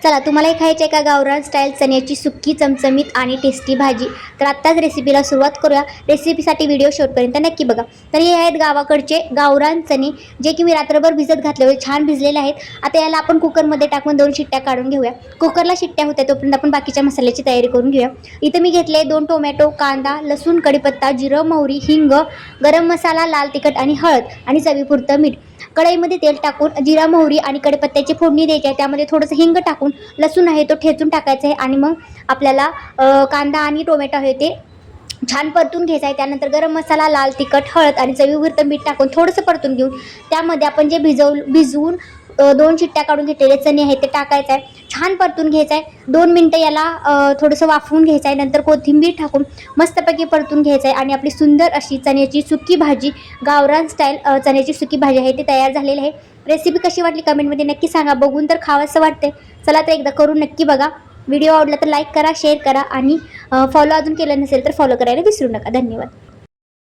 चला, तुम्हालाही खायची आहे का गावरान स्टाईल चण्याची सुक्की चमचमीत आणि टेस्टी भाजी? तर आत्ताच रेसिपीला सुरुवात करूया. रेसिपीसाठी व्हिडिओ शेवटपर्यंत नक्की बघा. तर हे आहेत गावाकडचे गावरान चणे, जे की मी रात्रभर भिजत घातले होते, छान भिजलेले आहेत. आता याला आपण कुकरमध्ये टाकून 2 शिट्ट्या काढून घेऊया. कुकरला शिट्ट्या होत्या तोपर्यंत आपण बाकीच्या मसाल्याची तयारी करून घेऊया. इथे मी घेतले 2 टोमॅटो, कांदा, लसूण, कढीपत्ता, जिरं, मोहरी, हिंग, गरम मसाला, लाल तिखट आणि हळद आणि चवीपुरतं मीठ. कढईमध्ये तेल टाकून जिरा, मोहरी आणि कढीपत्त्याची फोडणी द्यायची आहे. त्यामध्ये थोडंसं हिंग टाकून लसूण आहे तो ठेचून टाकायचा आहे आणि मग आपल्याला कांदा आणि टोमॅटो आहे ते छान परतून घ्यायचं आहे. त्यानंतर गरम मसाला, लाल तिखट, हळद आणि चवीपुरतं मीठ टाकून थोडंसं परतून घेऊन त्यामध्ये आपण जे भिजवून 2 शिट्ट्या काढून घेतलेले चणे आहेत ते टाकायचं आहे. छान परतून घ्यायचं आहे. 2 मिनटं याला थोडंसं वाफवून घ्यायचं आहे. नंतर कोथिंबीर टाकून मस्तपैकी परतून घ्यायचं आहे आणि आपली सुंदर अशी चण्याची सुकी भाजी, गावरान स्टाईल चण्याची सुकी भाजी आहे ती तयार झालेली आहे. रेसिपी कशी वाटली कमेंटमध्ये नक्की सांगा. बघून तर खावंसं वाटतंय. चला तर एकदा करून नक्की बघा. व्हिडिओ आवडला तर लाईक करा, शेअर करा आणि फॉलो अजून केलं नसेल तर फॉलो करायला विसरू नका. धन्यवाद.